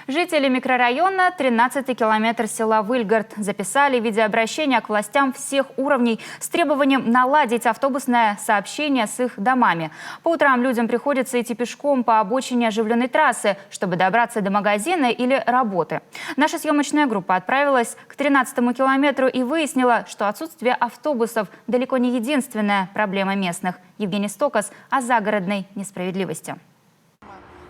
Жители микрорайона 13-й километр села Выльгард записали видеообращение к властям всех уровней с требованием наладить автобусное сообщение с их домами. По утрам людям приходится идти пешком по обочине оживленной трассы, чтобы добраться до магазина или работы. Наша съемочная группа отправилась к 13-му километру и выяснила, что отсутствие автобусов далеко не единственная проблема местных. Евгений Стокас о загородной несправедливости.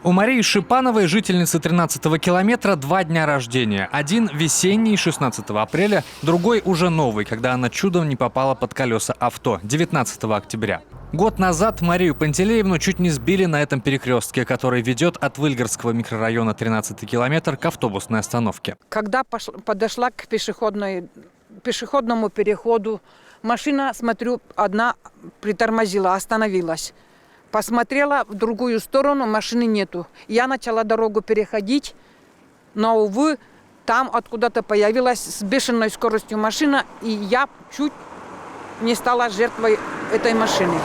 У Марии Шипановой, жительницы 13-го километра, 2 дня рождения. Один весенний, 16 апреля, другой уже новый, когда она чудом не попала под колеса авто, 19 октября. Год назад Марию Пантелеевну чуть не сбили на этом перекрестке, который ведет от Выльгардского микрорайона 13-й километр к автобусной остановке. Когда подошла к пешеходному переходу, машина, смотрю, одна притормозила, остановилась. Посмотрела в другую сторону, машины нету. Я начала дорогу переходить, но, увы, там откуда-то появилась с бешеной скоростью машина, и я чуть не стала жертвой этой машины.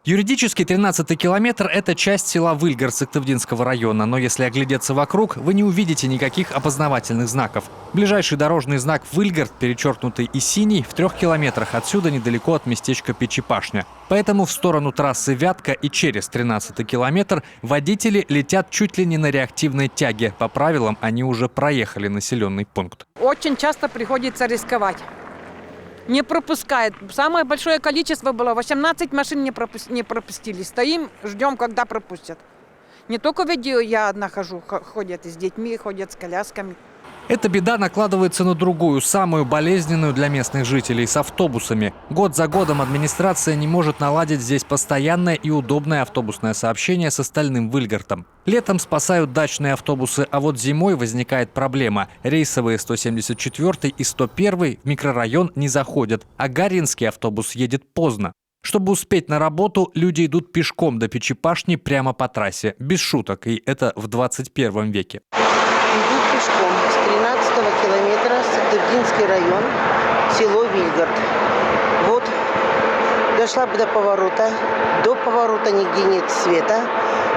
Юридически 13-й километр – это часть села Выльгард Сыктывдинского района, но если оглядеться вокруг, вы не увидите никаких опознавательных знаков. Ближайший дорожный знак Выльгард, перечеркнутый и синий, в 3 километрах отсюда, недалеко от местечка Печи-Пашня. Поэтому в сторону трассы Вятка и через 13-й километр водители летят чуть ли не на реактивной тяге. По правилам, они уже проехали населенный пункт. Очень часто приходится рисковать. Не пропускает. Самое большое количество было. 18 машин не пропустили. Стоим, ждем, когда пропустят. Не только видео я одна хожу. Ходят и с детьми, ходят с колясками. Эта беда накладывается на другую, самую болезненную для местных жителей – с автобусами. Год за годом администрация не может наладить здесь постоянное и удобное автобусное сообщение с остальным Выльгардом. Летом спасают дачные автобусы, а вот зимой возникает проблема. Рейсовые 174 и 101 в микрорайон не заходят, а Гаринский автобус едет поздно. Чтобы успеть на работу, люди идут пешком до Печи-Пашни прямо по трассе. Без шуток, и это в 21 веке. Иду пешком с 13-го километра, Сыктывдинский район, село Выльгард. Вот, дошла до поворота нигде нет света.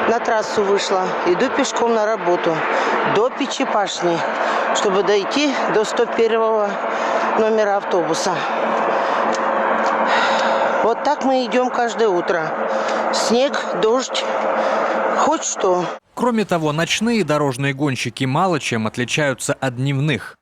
На трассу вышла, иду пешком на работу до Печи-Пашни, чтобы дойти до 101-го номера автобуса. Вот так мы идем каждое утро. Снег, дождь, хоть что. Кроме того, ночные дорожные гонщики мало чем отличаются от дневных.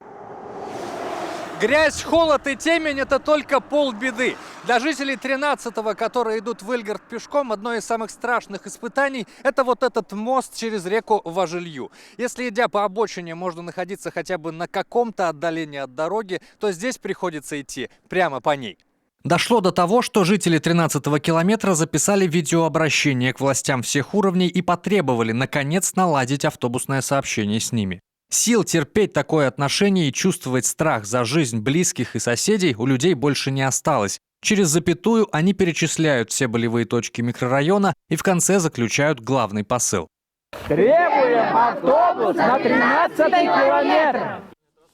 Грязь, холод и темень – это только полбеды. Для жителей 13-го, которые идут в Выльгард пешком, одно из самых страшных испытаний – это вот этот мост через реку Важелью. Если, идя по обочине, можно находиться хотя бы на каком-то отдалении от дороги, то здесь приходится идти прямо по ней. Дошло до того, что жители 13-го километра записали видеообращение к властям всех уровней и потребовали, наконец, наладить автобусное сообщение с ними. Сил терпеть такое отношение и чувствовать страх за жизнь близких и соседей у людей больше не осталось. Через запятую они перечисляют все болевые точки микрорайона и в конце заключают главный посыл. Требуем автобус на 13-й километр!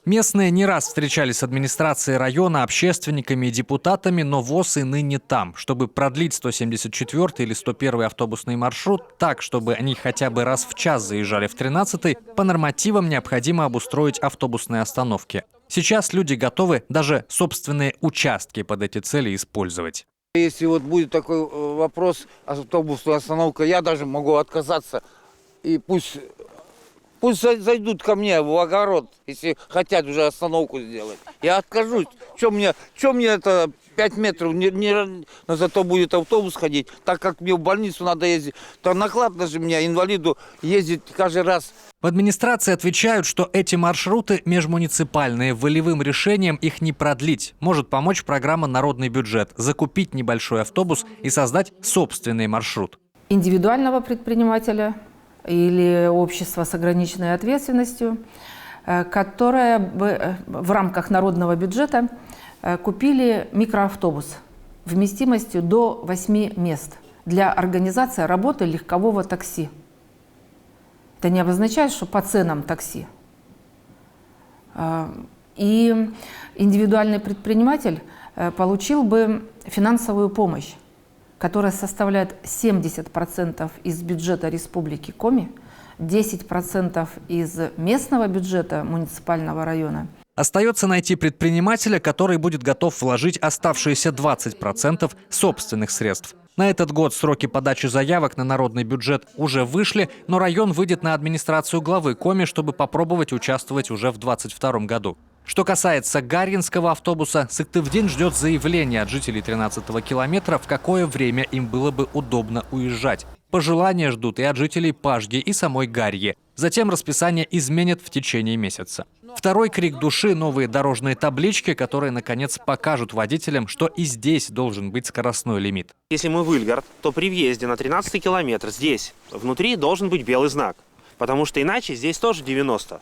Местные не раз встречались с администрацией района, общественниками и депутатами, но ВОС и ныне там. Чтобы продлить 174 или 101 автобусный маршрут так, чтобы они хотя бы раз в час заезжали в 13-й, по нормативам необходимо обустроить автобусные остановки. Сейчас люди готовы даже собственные участки под эти цели использовать. Если вот будет такой вопрос, автобусная остановка, я даже могу отказаться. И пусть зайдут ко мне в огород, если хотят уже остановку сделать. Я откажусь. Что мне это 5 метров, но зато будет автобус ходить, так как мне в больницу надо ездить. То накладно же мне, инвалиду, ездить каждый раз. В администрации отвечают, что эти маршруты межмуниципальные, волевым решением их не продлить. Может помочь программа «Народный бюджет» – закупить небольшой автобус и создать собственный маршрут. Индивидуального предпринимателя или общество с ограниченной ответственностью, которое бы в рамках народного бюджета купили микроавтобус вместимостью до 8 мест для организации работы легкового такси. Это не обозначает, что по ценам такси. И индивидуальный предприниматель получил бы финансовую помощь, которая составляет 70% из бюджета Республики Коми. 10% из местного бюджета муниципального района. Остается найти предпринимателя, который будет готов вложить оставшиеся 20% собственных средств. На этот год сроки подачи заявок на народный бюджет уже вышли, но район выйдет на администрацию главы Коми, чтобы попробовать участвовать уже в 2022 году. Что касается Гарьинского автобуса, Сыктывдин ждет заявления от жителей 13-го километра, в какое время им было бы удобно уезжать. Пожелания ждут и от жителей Пажги и самой Гарьи. Затем расписание изменят в течение месяца. Второй крик души – новые дорожные таблички, которые, наконец, покажут водителям, что и здесь должен быть скоростной лимит. Если мы в Ильгард, то при въезде на 13-й километр здесь внутри должен быть белый знак, потому что иначе здесь тоже 90.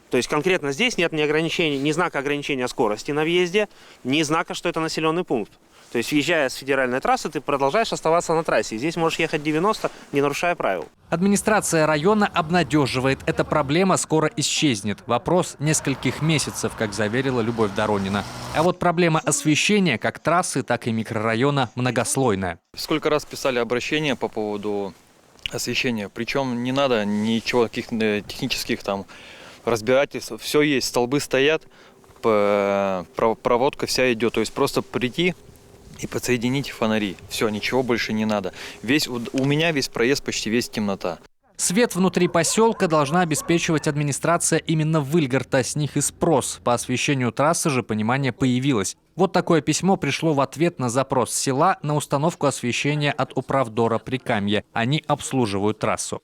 То есть конкретно здесь нет ни знака ограничения скорости на въезде, ни знака, что это населенный пункт. То есть, въезжая с федеральной трассы, ты продолжаешь оставаться на трассе. Здесь можешь ехать 90, не нарушая правил. Администрация района обнадеживает, эта проблема скоро исчезнет. Вопрос нескольких месяцев, как заверила Любовь Доронина. А вот проблема освещения как трассы, так и микрорайона многослойная. Сколько раз писали обращения по поводу освещения. Причем не надо ничего, каких-то технических там разбирательств. Все есть, столбы стоят, проводка вся идет. То есть просто прийти и подсоедините фонари. Все, ничего больше не надо. У меня весь проезд почти весь темнота. Свет внутри поселка должна обеспечивать администрация именно Выльгарта. С них и спрос. По освещению трассы же понимание появилось. Вот такое письмо пришло в ответ на запрос села на установку освещения от управдора Прикамья. Они обслуживают трассу.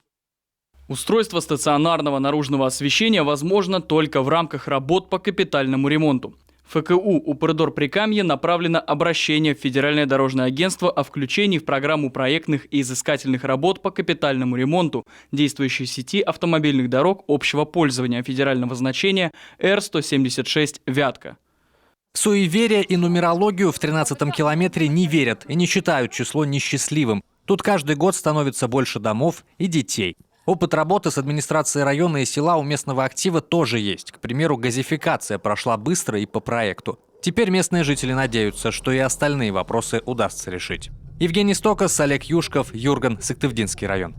Устройство стационарного наружного освещения возможно только в рамках работ по капитальному ремонту. ФКУ «Упрдор Прикамье» направлено обращение в Федеральное дорожное агентство о включении в программу проектных и изыскательных работ по капитальному ремонту действующей сети автомобильных дорог общего пользования федерального значения Р-176 «Вятка». В суеверие и нумерологию в 13-м километре не верят и не считают число несчастливым. Тут каждый год становится больше домов и детей. Опыт работы с администрацией района и села у местного актива тоже есть. К примеру, газификация прошла быстро и по проекту. Теперь местные жители надеются, что и остальные вопросы удастся решить. Евгений Стокос, Олег Юшков, Юрган, Сыктывдинский район.